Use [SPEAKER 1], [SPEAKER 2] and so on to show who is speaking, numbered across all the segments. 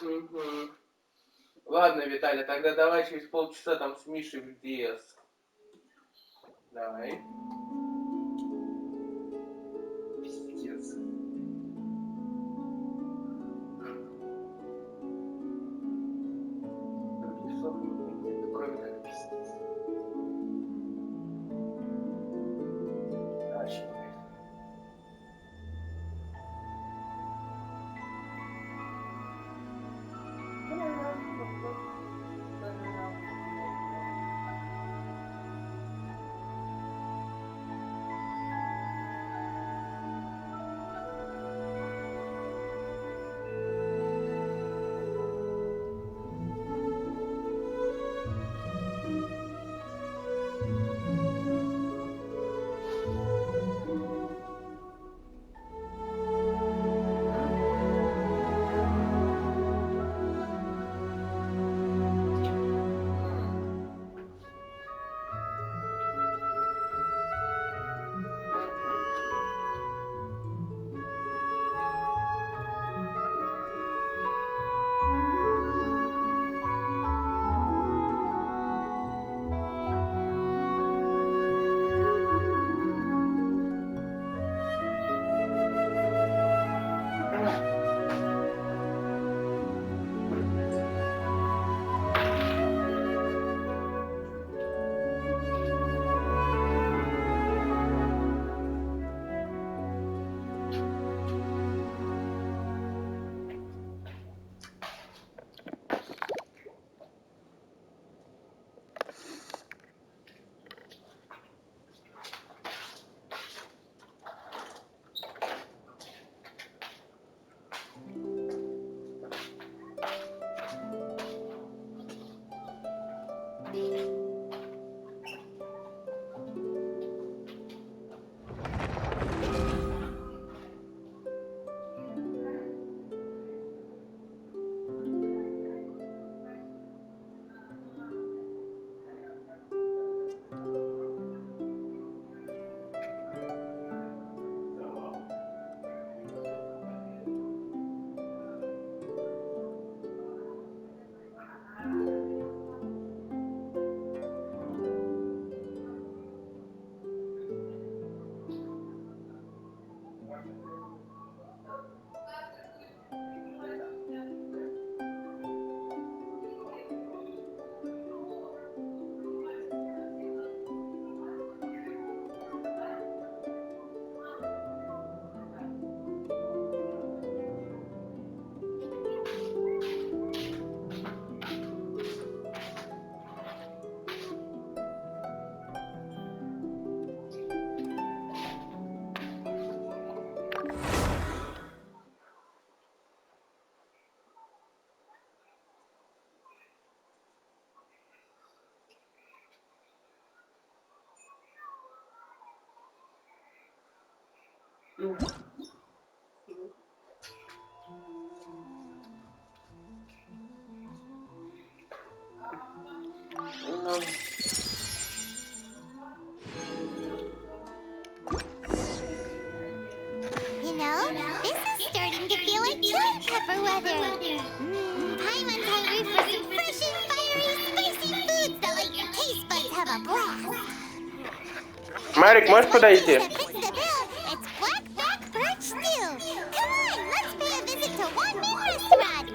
[SPEAKER 1] Угу. Ладно, Виталий, тогда давай через полчаса там с Мишей в ДС. Давай. Пиздец. Других слов нет, кроме как пиздец. Вообще.
[SPEAKER 2] You know, this is starting to feel like chili pepper weather. Paimon's hungry for some fresh and fiery, spicy foods that let your taste buds have a blast.
[SPEAKER 1] Марик, можешь подойти?
[SPEAKER 2] It's blackback birch stew. Come on, let's pay a visit to One Min Restaurant.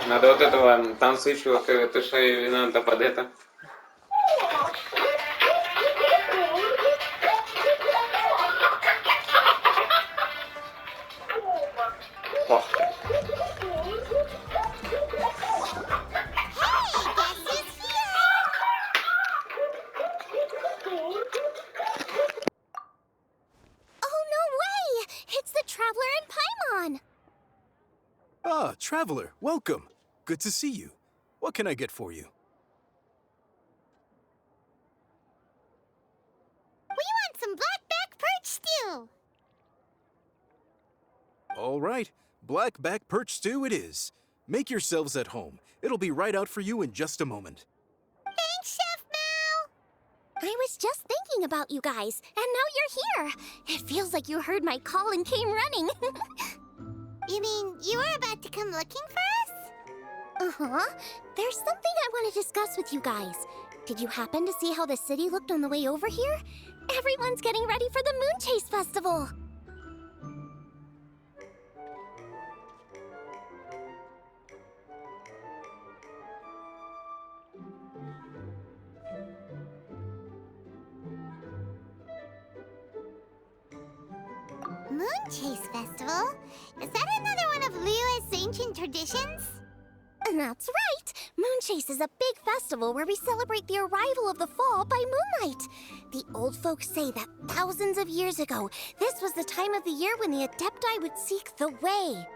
[SPEAKER 1] Надо вот этого танцующего, это что и надо под это. О.
[SPEAKER 3] Ah, traveler, welcome. Good to see you. What can I get for you?
[SPEAKER 2] We want some blackback perch stew.
[SPEAKER 3] All right, black-back perch stew it is. Make yourselves at home. It'll be right out for you in just a moment.
[SPEAKER 2] Thanks, Chef Mao! I was just thinking about you guys, and now you're here. It feels like you heard my call and came running. You mean you were about to come looking for us? Uh-huh. There's something I want to discuss with you guys. Did you happen to see how the city looked on the way over here? Everyone's getting ready for the Moon Chase Festival. Moon Chase Festival? Is that another one of Liyue's ancient traditions? That's right! Moon Chase is a big festival where we celebrate the arrival of the fall by moonlight. The old folks say that thousands of years ago, this was the time of the year when the Adepti would seek the way.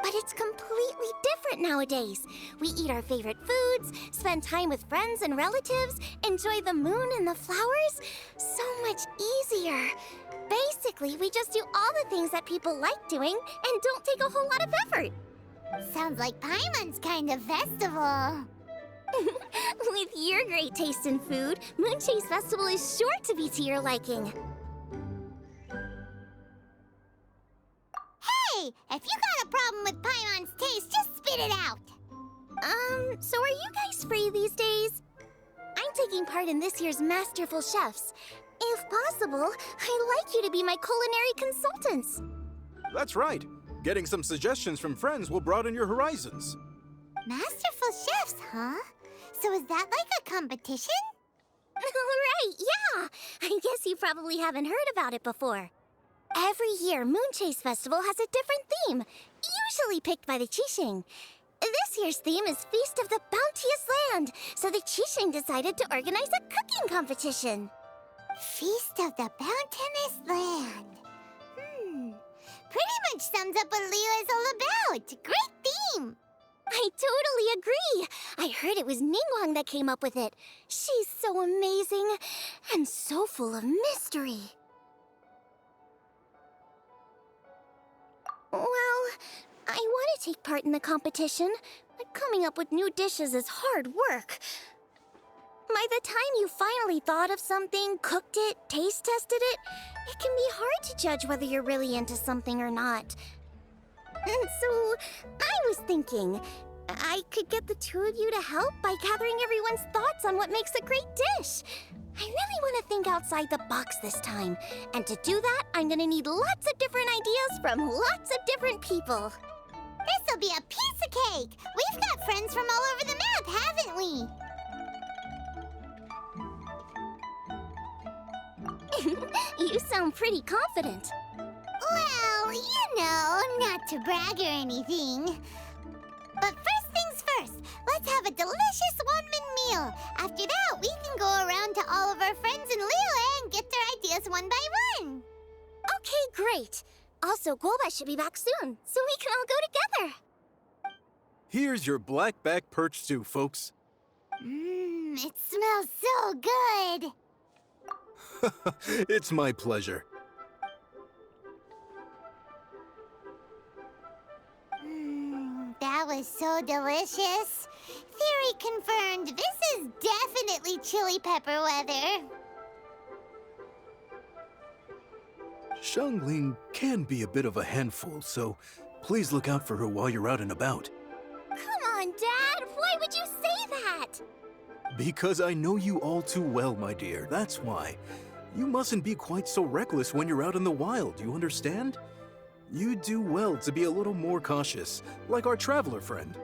[SPEAKER 2] But it's completely different nowadays. We eat our favorite foods, spend time with friends and relatives, enjoy the moon and the flowers. So much easier. Basically, we just do all the things that people like doing and don't take a whole lot of effort. Sounds like Paimon's kind of festival. With your great taste in food, Moon Chase Festival is sure to be to your liking. Hey! If you got a problem with Paimon's taste, just spit it out! So are you guys free these days? I'm taking part in this year's Masterful Chefs. If possible, I'd like you to be my culinary consultants.
[SPEAKER 3] That's right. Getting some suggestions from friends will broaden your horizons.
[SPEAKER 2] Masterful Chefs, huh? So is that like a competition? Right, yeah! I guess you probably haven't heard about it before. Every year, Moon Chase Festival has a different theme, usually picked by the Qixing. This year's theme is Feast of the Bounteous Land, so the Qixing decided to organize a cooking competition. Feast of the Bounteous Land. Pretty much sums up what Liyue is all about. Great theme! I totally agree. I heard it was Ningguang that came up with it. She's so amazing and so full of mystery. Well, I want to take part in the competition, but coming up with new dishes is hard work. By the time you finally thought of something, cooked it, taste tested it, it can be hard to judge whether you're really into something or not. And so, I was thinking, I could get the two of you to help by gathering everyone's thoughts on what makes a great dish. I really want to think outside the box this time. And to do that, I'm gonna need lots of different ideas from lots of different people. This'll be a piece of cake! We've got friends from all over the map, haven't we? You sound pretty confident. Well, you know, not to brag or anything. But first things first, let's have a delicious one-man meal. After that, we can go around to all of our friends in Liyue and get their ideas one by one. Okay, great. Also, Golba should be back soon, so we can all go together.
[SPEAKER 3] Here's your black-back perch stew, folks.
[SPEAKER 2] It smells so good.
[SPEAKER 3] It's my pleasure.
[SPEAKER 2] That was so delicious. Theory confirmed. This is definitely chili pepper weather.
[SPEAKER 3] Xiangling can be a bit of a handful, so please look out for her while you're out and about.
[SPEAKER 2] Come on, Dad. Why would you say that?
[SPEAKER 3] Because I know you all too well, my dear. That's why. You mustn't be quite so reckless when you're out in the wild, you understand? You do well to be a little more cautious, like our traveler friend.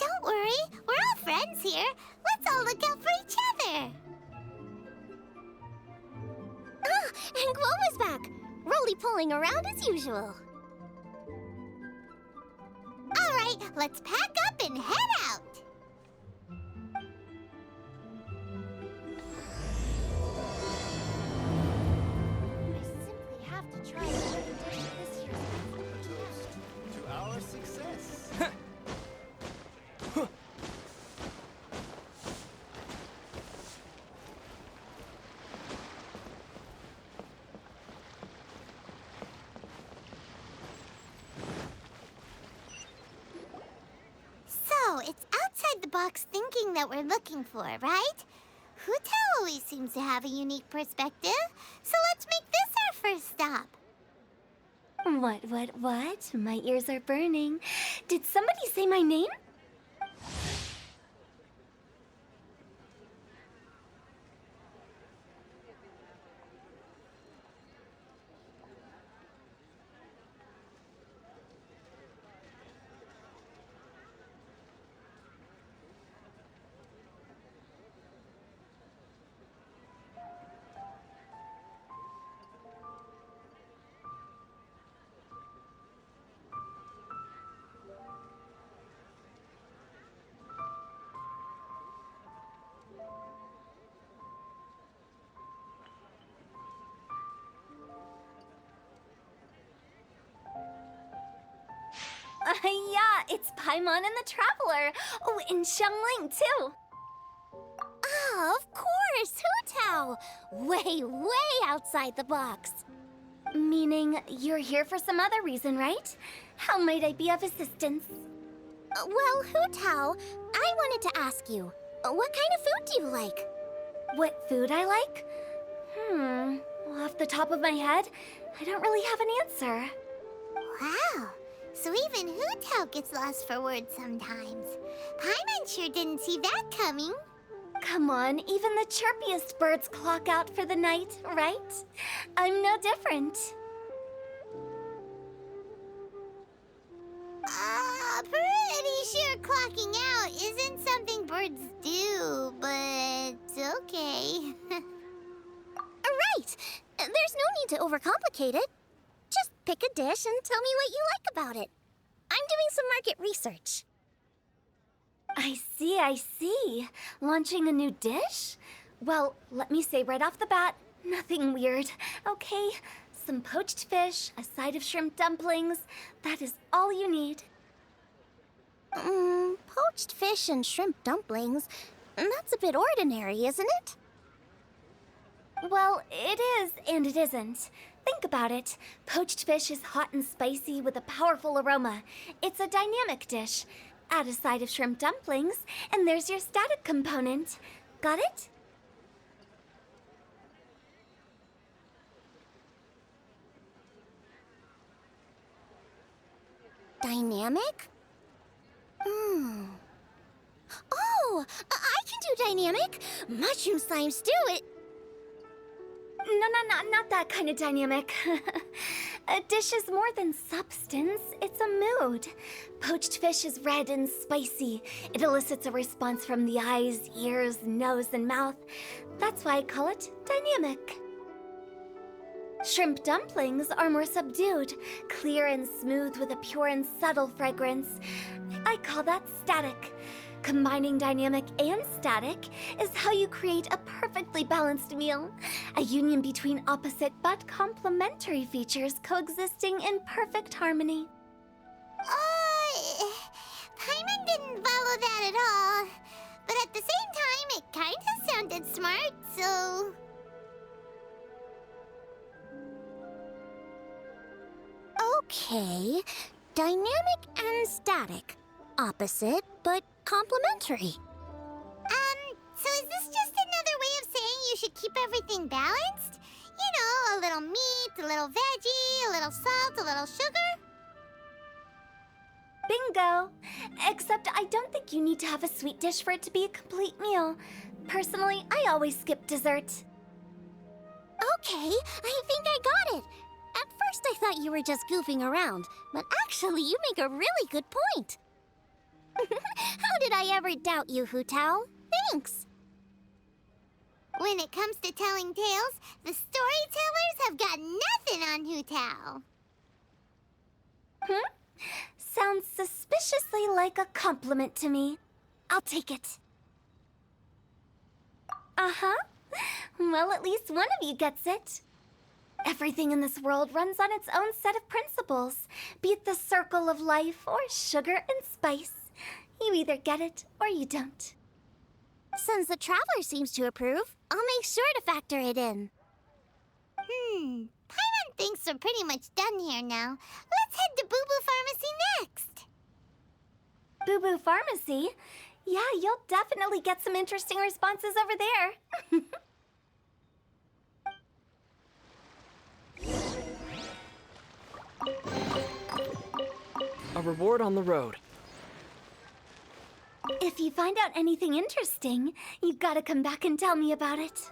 [SPEAKER 2] Don't worry, we're all friends here. Let's all look out for each other. Ah, and Glowa's back. Roly-poling around as usual. All right, let's pack up and head out.
[SPEAKER 4] To our success.
[SPEAKER 2] So, it's outside the box thinking that we're looking for, right? Hutao always seems to have a unique perspective, so let's make this our first stop.
[SPEAKER 5] What? My ears are burning. Did somebody say my name? Yeah, it's Paimon and the Traveler. Oh, and Xiangling, too.
[SPEAKER 2] Oh, of course, Hutao! Way outside the box.
[SPEAKER 5] Meaning you're here for some other reason, right? How might I be of assistance?
[SPEAKER 2] Well, Hutao, I wanted to ask you, what kind of food do you like?
[SPEAKER 5] What food I like? Off the top of my head, I don't really have an answer.
[SPEAKER 2] Wow, so even Hutao gets lost for words sometimes. Paimon sure didn't see that coming.
[SPEAKER 5] Come on, even the chirpiest birds clock out for the night, right? I'm no different.
[SPEAKER 2] Pretty sure clocking out isn't something birds do, but okay. Right! There's no need to overcomplicate it. Just pick a dish and tell me what you like about it. I'm doing some market research.
[SPEAKER 5] I see. Launching a new dish? Well, let me say right off the bat, nothing weird, okay? Some poached fish, a side of shrimp dumplings. That is all you need.
[SPEAKER 2] Poached fish and shrimp dumplings. That's a bit ordinary, isn't it?
[SPEAKER 5] Well, it is and it isn't. Think about it. Poached fish is hot and spicy with a powerful aroma. It's a dynamic dish. Add a side of shrimp dumplings, and there's your static component. Got it?
[SPEAKER 2] Dynamic? Oh, I can do dynamic. Mushroom slime stew it.
[SPEAKER 5] No, not that kind of dynamic. A dish is more than substance, it's a mood. Poached fish is red and spicy. It elicits a response from the eyes, ears, nose, and mouth. That's why I call it dynamic. Shrimp dumplings are more subdued, clear and smooth with a pure and subtle fragrance. I call that static. Combining dynamic and static is how you create a perfectly balanced meal. A union between opposite but complementary features coexisting in perfect harmony.
[SPEAKER 2] Paimon didn't follow that at all. But at the same time, it kinda sounded smart, so... Okay, dynamic and static. Opposite, but complementary. So is this just another way of saying you should keep everything balanced? You know, a little meat, a little veggie, a little salt, a little sugar?
[SPEAKER 5] Bingo! Except I don't think you need to have a sweet dish for it to be a complete meal. Personally, I always skip dessert.
[SPEAKER 2] Okay, I think I got it. At first I thought you were just goofing around, but actually you make a really good point. How did I ever doubt you, Hutao? Thanks! When it comes to telling tales, the storytellers have got nothing on Hutao.
[SPEAKER 5] Sounds suspiciously like a compliment to me. I'll take it. Uh-huh. Well, at least one of you gets it. Everything in this world runs on its own set of principles, be it the circle of life or sugar and spice. You either get it or you don't.
[SPEAKER 2] Since the Traveler seems to approve, I'll make sure to factor it in. Paimon thinks we're pretty much done here now. Let's head to Boo Boo Pharmacy next.
[SPEAKER 5] Boo Boo Pharmacy? Yeah, you'll definitely get some interesting responses over there.
[SPEAKER 4] A reward on the road.
[SPEAKER 5] If you find out anything interesting, you've got to come back and tell me about it.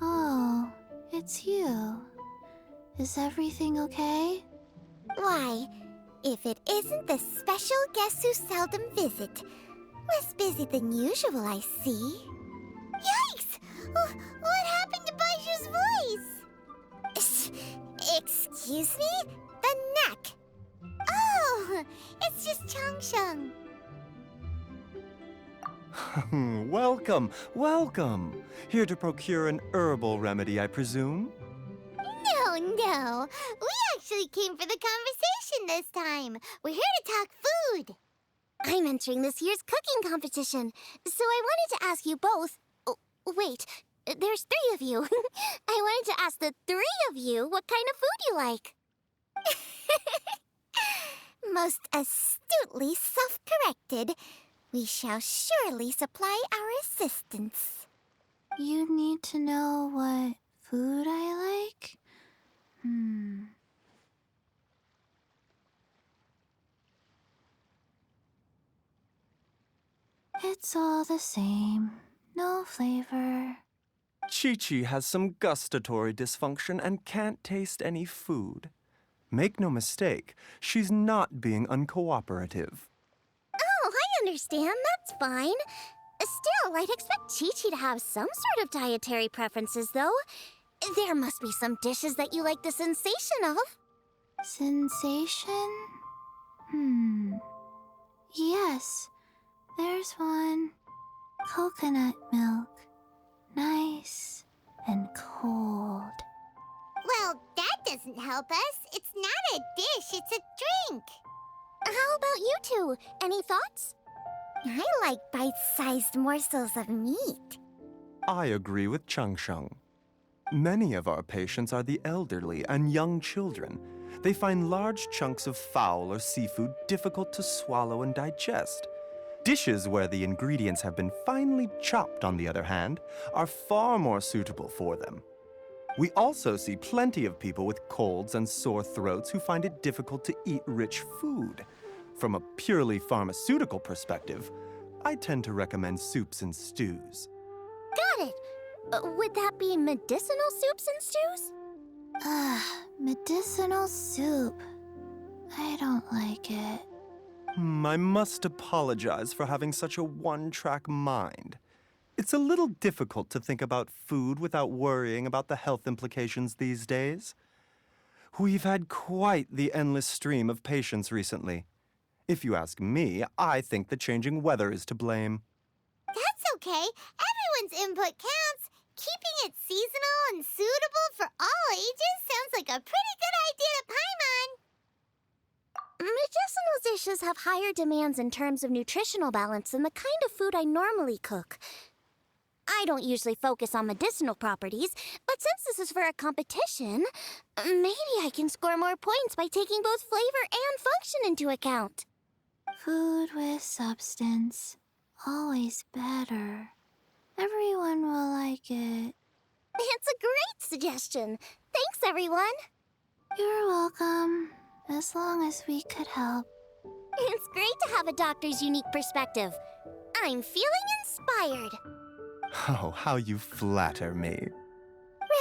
[SPEAKER 2] Oh, it's you. Is everything okay? Why, if it isn't the special guests who seldom visit. Less busy than usual, I see. Yikes! What happened to Baiju's voice? Excuse me? The neck. Oh, it's just Changsheng.
[SPEAKER 6] Welcome, welcome. Here to procure an herbal remedy, I presume?
[SPEAKER 2] No. We actually came for the conversation this time. We're here to talk food. I'm entering this year's cooking competition, so I wanted to ask you both. Oh, wait, there's 3 of you. I wanted to ask the 3 of you what kind of food you like. Most astutely self-corrected. We shall surely supply our assistance. You need to know what food I like? It's all the same. No flavor.
[SPEAKER 6] Chi-Chi has some gustatory dysfunction and can't taste any food. Make no mistake, she's not being uncooperative.
[SPEAKER 2] Oh, I understand. That's fine. Still, I'd expect Chi-Chi to have some sort of dietary preferences, though. There must be some dishes that you like the sensation of. Sensation? Yes, there's one. Coconut milk. Nice and cold. Well, that doesn't help us. It's not a dish, it's a drink. How about you two? Any thoughts? I like bite-sized morsels of meat.
[SPEAKER 6] I agree with Changsheng. Many of our patients are the elderly and young children. They find large chunks of fowl or seafood difficult to swallow and digest. Dishes where the ingredients have been finely chopped, on the other hand, are far more suitable for them. We also see plenty of people with colds and sore throats who find it difficult to eat rich food. From a purely pharmaceutical perspective, I tend to recommend soups and stews.
[SPEAKER 2] Got it. Would that be medicinal soups and stews? Medicinal soup. I don't like it.
[SPEAKER 6] I must apologize for having such a one-track mind. It's a little difficult to think about food without worrying about the health implications these days. We've had quite the endless stream of patients recently. If you ask me, I think the changing weather is to blame.
[SPEAKER 2] That's okay. Everyone's input counts. Keeping it seasonal and suitable for all ages sounds like a pretty good idea to Paimon. Medicinal dishes have higher demands in terms of nutritional balance than the kind of food I normally cook. I don't usually focus on medicinal properties, but since this is for a competition, maybe I can score more points by taking both flavor and function into account. Food with substance. Always better. Everyone will like it. It's a great suggestion. Thanks, everyone. You're welcome. As long as we could help. It's great to have a doctor's unique perspective. I'm feeling inspired.
[SPEAKER 6] Oh, how you flatter me.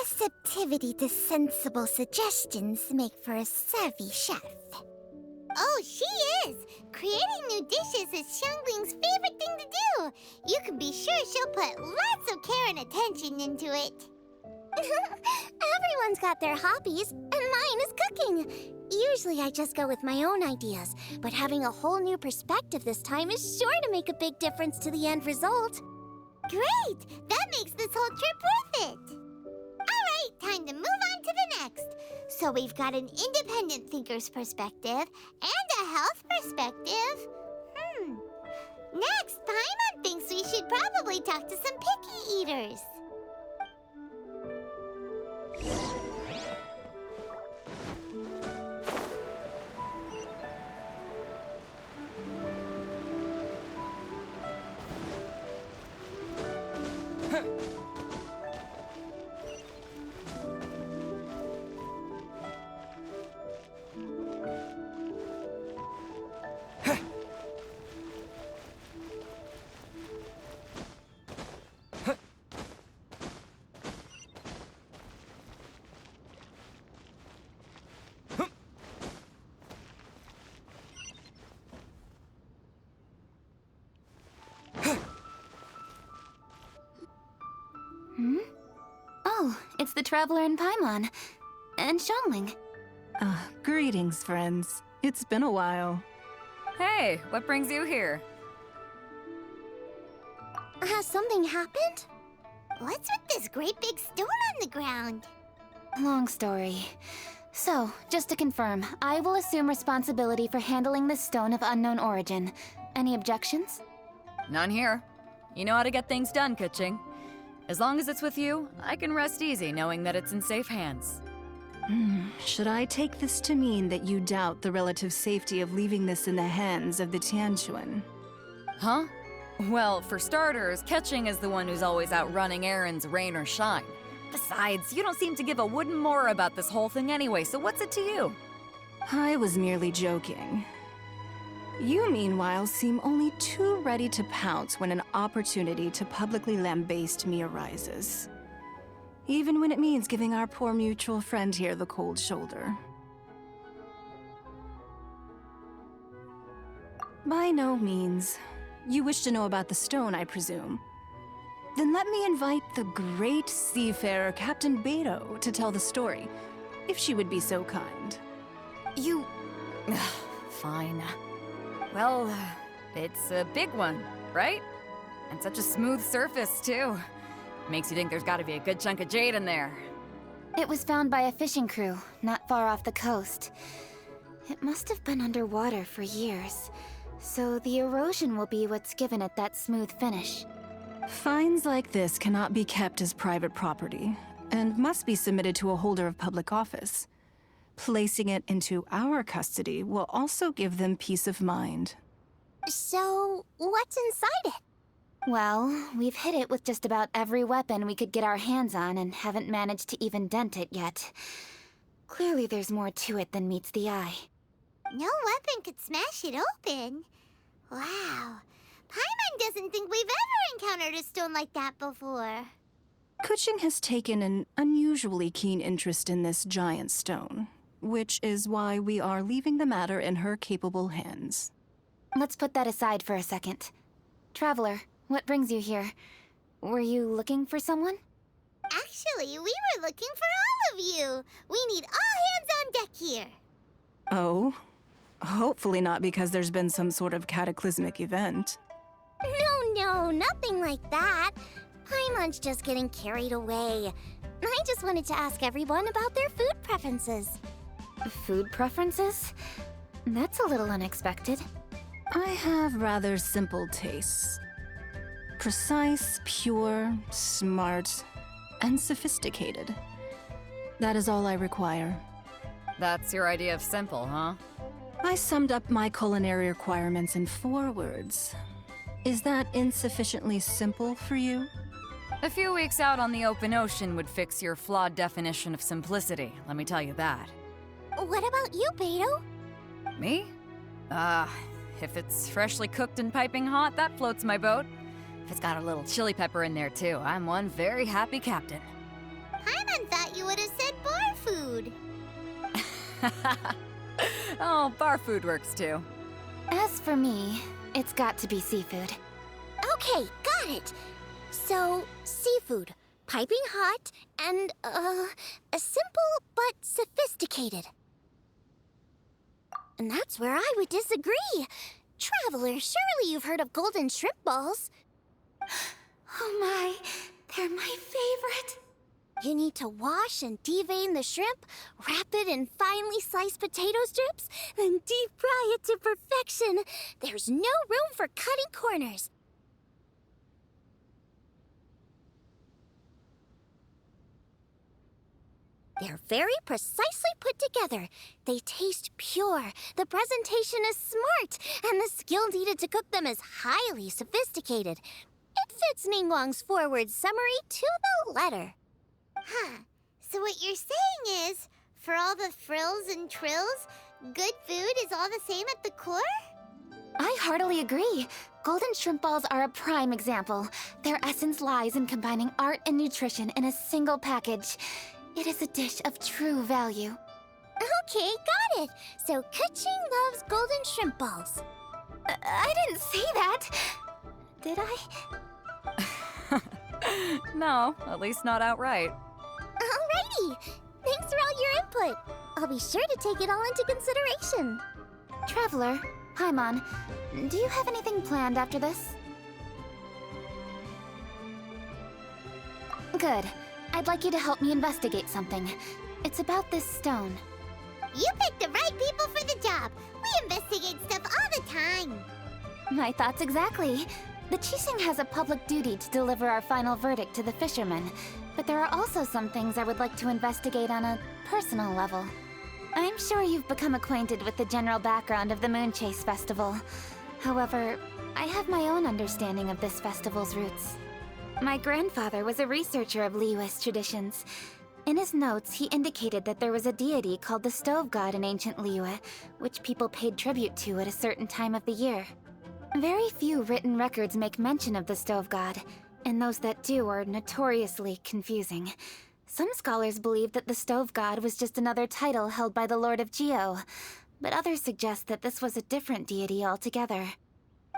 [SPEAKER 2] Receptivity to sensible suggestions make for a savvy chef. Oh, she is! Creating new dishes is Xiangling's favorite thing to do. You can be sure she'll put lots of care and attention into it. Everyone's got their hobbies, and mine is cooking. Usually I just go with my own ideas, but having a whole new perspective this time is sure to make a big difference to the end result. Great! That makes this whole trip worth it! Alright, time to move on to the next. So we've got an independent thinker's perspective and a health perspective. Next, Paimon thinks we should probably talk to some picky eaters.
[SPEAKER 5] Oh, it's the Traveler and Paimon. And Xiangling.
[SPEAKER 7] Greetings, friends. It's been a while.
[SPEAKER 8] Hey, what brings you here?
[SPEAKER 2] Has something happened? What's with this great big stone on the ground?
[SPEAKER 5] Long story. So, just to confirm, I will assume responsibility for handling this stone of unknown origin. Any objections?
[SPEAKER 8] None here. You know how to get things done, Keqing. As long as it's with you, I can rest easy knowing that it's in safe hands.
[SPEAKER 7] Should I take this to mean that you doubt the relative safety of leaving this in the hands of the Tianquan?
[SPEAKER 8] Huh? Well, for starters, Keqing is the one who's always out running errands, rain or shine. Besides, you don't seem to give a wooden more about this whole thing anyway, so what's it to you?
[SPEAKER 7] I was merely joking. You, meanwhile, seem only too ready to pounce when an opportunity to publicly lambaste me arises. Even when it means giving our poor mutual friend here the cold shoulder. By no means. You wish to know about the stone, I presume. Then let me invite the great seafarer Captain Beto to tell the story, if she would be so kind.
[SPEAKER 8] You... Fine. Well, it's a big one, right? And such a smooth surface, too. Makes you think there's gotta be a good chunk of jade in there.
[SPEAKER 5] It was found by a fishing crew, not far off the coast. It must have been underwater for years, so the erosion will be what's given it that smooth finish.
[SPEAKER 7] Finds like this cannot be kept as private property, and must be submitted to a holder of public office. Placing it into our custody will also give them peace of mind.
[SPEAKER 2] So, what's inside it?
[SPEAKER 5] Well, we've hit it with just about every weapon we could get our hands on and haven't managed to even dent it yet. Clearly there's more to it than meets the eye.
[SPEAKER 2] No weapon could smash it open. Wow. Paimon doesn't think we've ever encountered a stone like that before.
[SPEAKER 7] Keqing has taken an unusually keen interest in this giant stone, which is why we are leaving the matter in her capable hands.
[SPEAKER 5] Let's put that aside for a second. Traveler, what brings you here? Were you looking for someone?
[SPEAKER 2] Actually, we were looking for all of you. We need all hands on deck here.
[SPEAKER 7] Oh? Hopefully not because there's been some sort of cataclysmic event.
[SPEAKER 2] No, nothing like that. Paimon's just getting carried away. I just wanted to ask everyone about their food preferences.
[SPEAKER 5] Food preferences? That's a little unexpected.
[SPEAKER 7] I have rather simple tastes. Precise, pure, smart, and sophisticated. That is all I require.
[SPEAKER 8] That's your idea of simple, huh?
[SPEAKER 7] I summed up my culinary requirements in 4 words. Is that insufficiently simple for you?
[SPEAKER 8] A few weeks out on the open ocean would fix your flawed definition of simplicity, let me tell you that.
[SPEAKER 2] What about you, Beto?
[SPEAKER 8] Me? If it's freshly cooked and piping hot, that floats my boat. If it's got a little chili pepper in there too, I'm one very happy captain.
[SPEAKER 2] Paimon thought you would have said bar food.
[SPEAKER 8] Oh, bar food works too.
[SPEAKER 5] As for me, it's got to be seafood.
[SPEAKER 2] Okay, got it. So, seafood, piping hot, and, simple but sophisticated. And that's where I would disagree. Traveler, surely you've heard of golden shrimp balls.
[SPEAKER 5] Oh my, they're my favorite.
[SPEAKER 2] You need to wash and devein the shrimp, wrap it in finely sliced potato strips, then deep fry it to perfection. There's no room for cutting corners. They're very precisely put together. They taste pure, the presentation is smart, and the skill needed to cook them is highly sophisticated. It fits Ningguang's forward summary to the letter. Huh. So what you're saying is, for all the frills and trills, good food is all the same at the core?
[SPEAKER 5] I heartily agree. Golden shrimp balls are a prime example. Their essence lies in combining art and nutrition in a single package. It is a dish of true value.
[SPEAKER 2] Okay, got it. So Kuching loves golden shrimp balls.
[SPEAKER 5] I didn't say that. Did I?
[SPEAKER 8] No, at least not outright.
[SPEAKER 2] Alrighty. Thanks for all your input. I'll be sure to take it all into consideration.
[SPEAKER 5] Traveler, Paimon, do you have anything planned after this? Good. I'd like you to help me investigate something. It's about this stone.
[SPEAKER 2] You picked the right people for the job. We investigate stuff all the time.
[SPEAKER 5] My thoughts exactly. The Qixing has a public duty to deliver our final verdict to the fishermen, but there are also some things I would like to investigate on a personal level. I'm sure you've become acquainted with the general background of the Moonchase Festival. However, I have my own understanding of this festival's roots. My grandfather was a researcher of Liyue's traditions. In his notes, he indicated that there was a deity called the Stove God in ancient Liyue, which people paid tribute to at a certain time of the year. Very few written records make mention of the Stove God, and those that do are notoriously confusing. Some scholars believe that the Stove God was just another title held by the Lord of Geo, but others suggest that this was a different deity altogether.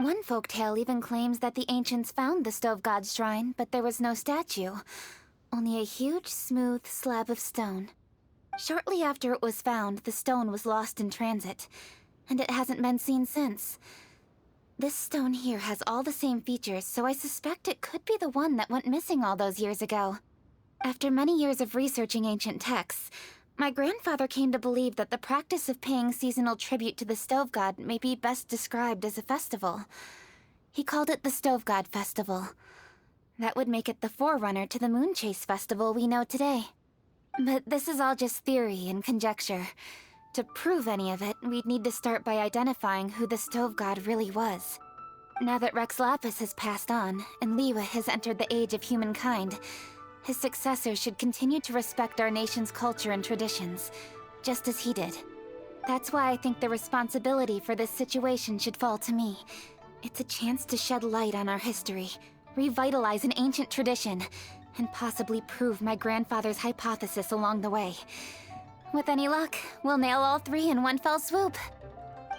[SPEAKER 5] One folktale even claims that the ancients found the Stove God's shrine, but there was no statue. Only a huge, smooth slab of stone. Shortly after it was found, the stone was lost in transit, and it hasn't been seen since. This stone here has all the same features, so I suspect it could be the one that went missing all those years ago. After many years of researching ancient texts, my grandfather came to believe that the practice of paying seasonal tribute to the Stove God may be best described as a festival. He called it the Stove God Festival. That would make it the forerunner to the Moonchase Festival we know today. But this is all just theory and conjecture. To prove any of it, we'd need to start by identifying who the Stove God really was. Now that Rex Lapis has passed on, and Liyue has entered the age of humankind, his successors should continue to respect our nation's culture and traditions, just as he did. That's why I think the responsibility for this situation should fall to me. It's a chance to shed light on our history, revitalize an ancient tradition, and possibly prove my grandfather's hypothesis along the way. With any luck, we'll nail all 3 in one fell swoop.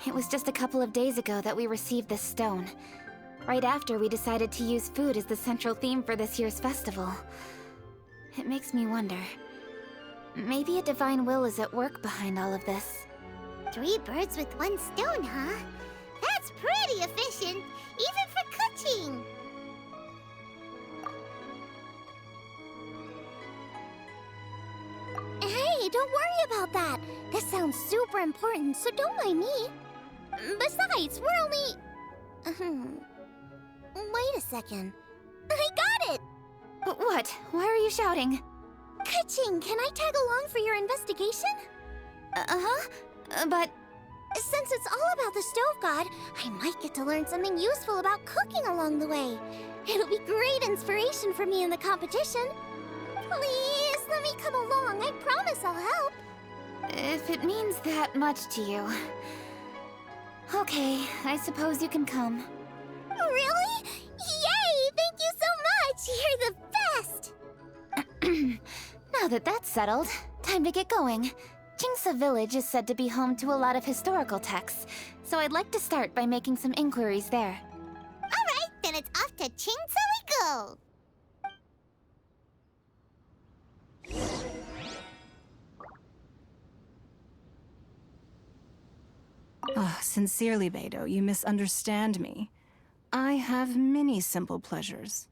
[SPEAKER 5] It was just a couple of days ago that we received this stone. Right after we decided to use food as the central theme for this year's festival. It makes me wonder. Maybe a divine will is at work behind all of this.
[SPEAKER 2] 3 birds with 1 stone, huh? That's pretty efficient, even for cooking. Hey, don't worry about that. This sounds super important, so don't mind me. Besides, we're only... Wait a second. I got it!
[SPEAKER 5] What? Why are you shouting?
[SPEAKER 2] Kuching, can I tag along for your investigation?
[SPEAKER 5] Uh-huh. But...
[SPEAKER 2] Since it's all about the stove god, I might get to learn something useful about cooking along the way. It'll be great inspiration for me in the competition. Please, let me come along. I promise I'll help.
[SPEAKER 5] If it means that much to you. Okay, I suppose you can come.
[SPEAKER 2] Really? Yay! Thank you so much! You're the best!
[SPEAKER 5] Now that that's settled, time to get going. Jingsa Village is said to be home to a lot of historical texts, so I'd like to start by making some inquiries there.
[SPEAKER 2] Alright, then it's off to Chingsa we go!
[SPEAKER 7] Sincerely, Beidou, you misunderstand me. I have many simple pleasures.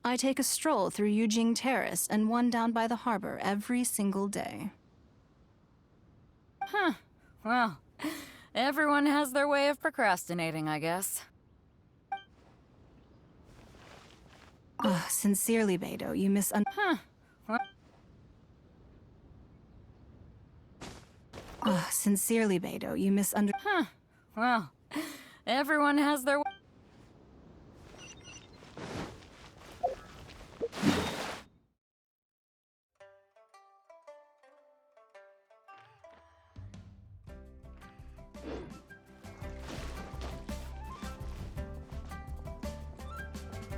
[SPEAKER 7] I take a stroll through Yujing Terrace and one down by the harbor every single day.
[SPEAKER 8] Huh. Well, everyone has their way of procrastinating, I guess.
[SPEAKER 7] Sincerely, Beidou, you
[SPEAKER 8] Huh.
[SPEAKER 7] Sincerely, Beidou, you
[SPEAKER 8] Huh. Well, everyone has their...